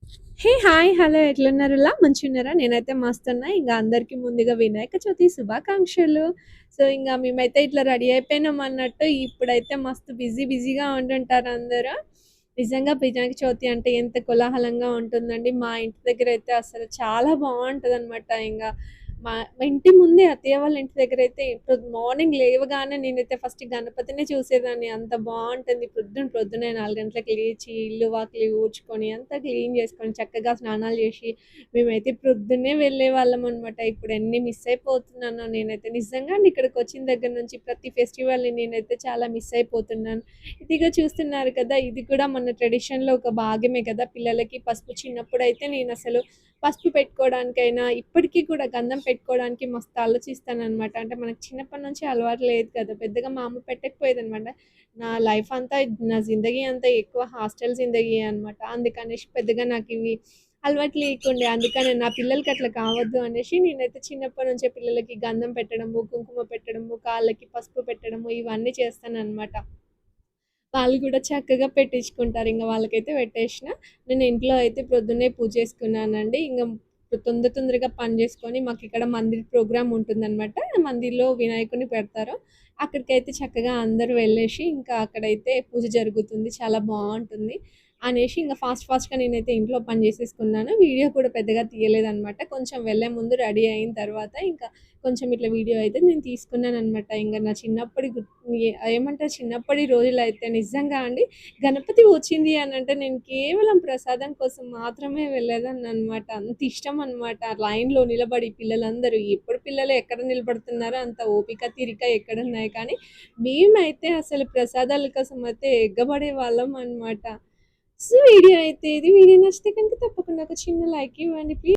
హే! Hi! Hello! ఎట్లున్నారులా? మంచిగున్నారా? నేనైతే మస్తున్నా. ఇంగ అందరికి ముందుగా వినాయక చవితి శుభాకాంక్షలు. సో, ఇంగ మేమైతే ఇట్లా రెడీ అయిపోయినామన్నట్టు ఇప్పుడైతే మస్తు బిజీగా ఉండుంటారు అందరూ. నిజంగా వినాయక చవితి అంటే ఎంత కోలాహలంగా ఉంటుందండి. మా ఇంటి దగ్గరైతే అసలు చాలా బావుంటదనమాట. మా ఇంటి ముందే అత్తయ్య వాళ్ళ ఇంటి దగ్గరైతే ఇప్పుడు మార్నింగ్ లేవగానే నేనైతే ఫస్ట్ గణపతినే చూసేదాన్ని. అంత బావుంటుంది. పొద్దున్నే 4 గంటలకు లేచి ఇల్లు వాకిలి ఊడ్చుకొని అంతా క్లీన్ చేసుకొని చక్కగా స్నానాలు చేసి మేమైతే ప్రొద్దున్నే వెళ్ళేవాళ్ళమనమాట. ఇప్పుడు ఎన్ని మిస్ అయిపోతున్నానో నేనైతే. నిజంగా అండి ఇక్కడికొచ్చిన దగ్గర నుంచి ప్రతి ఫెస్టివల్‌ని నేనైతే చాలా మిస్ అయిపోతున్నాను. ఇదిగో చూస్తున్నారు కదా! ఇది కూడా మన ట్రెడిషన్‌లో ఒక భాగమే కదా! పిల్లలకి పసుపు చిన్నప్పుడైతే నేనసలు పసుపు పెట్టుకోవడానికైనా, ఇప్పటికి కూడా గంధం పెట్టుకోవడానికి మస్తు ఆలోచిస్తాననమాట. అంటే మనకు చిన్నప్పటి నుంచి అలవాటు లేదు కదా! పెద్దగా మా అమ్మ పెట్టకపోయేదనమాట. నా లైఫ్ అంతా నా జిందగీ అంతా ఎక్కువ హాస్టల్ జిందగీయే అనమాట. అందుకనేసి పెద్దగా నాకివి అలవాటు లేకుండే. అందుకనే నా పిల్లలకి అట్లా కావద్దు అనేసి నేనైతే చిన్నప్పటి నుంచే పిల్లలకి గంధం పెట్టడము, కుంకుమ పెట్టడము, కాళ్ళకి పసుపు పెట్టడము ఇవన్నీ చేస్తాననమాట. వాళ్ళు కూడా చక్కగా పెట్టించుకుంటారు. ఇంగ వాళ్ళకైతే పెట్టేషిన. నేను ఇంట్లో అయితే ప్రొద్దున్నే పూజ చేసుకున్నానండి. తొందరగా పని జేసుకొని మాకిక్కడ మందిర్ ప్రోగ్రామ్ ఉంటుందనమాట. మందిర్‌లో వినాయకుడిని పెడతారు. అక్కడికైతే చక్కగా అందరూ వెళ్ళేసి ఇంకా అక్కడైతే పూజ జరుగుతుంది. చాలా బావుంటుంది. అనేసి ఇంగ ఫాస్ట్‌గా నేనైతే ఇంట్లో పని జేసేసుకున్నాను. వీడియో కూడా పెద్దగా తీయలేదనమాట. కొంచెం వెళ్ళే ముందు రెడీ అయిన తర్వాత ఇంకా కొంచెం ఇట్లా వీడియో అయితే నేను తీసుకున్నాననమాట. ఇంగ నా చిన్నప్పటి ఏమంటారు చిన్నప్పటి రోజులైతే నిజంగా అండి గణపతి వచ్చింది అనంటే నేను కేవలం ప్రసాదం కోసం మాత్రమే వెళ్ళేదాన్ననమాట. అంత ఇష్టమనమాట. లైన్‌లో నిలబడి పిల్లలందరూ ఇప్పుడు పిల్లలు ఎక్కడ నిలబడుతున్నారో అంత ఓపిక, తీరిక ఎక్కడున్నాయి కానీ మేమైతే అసలు ప్రసాదాల కోసం అయితే ఎగ్గబడేవాళ్ళం అనమాట. సో, వీడియో అయితే ఇది. వీడియో నచ్చితే కనుక తప్పకుండా ఒక చిన్న లైక్ ఇవ్వండి ప్లీజ్.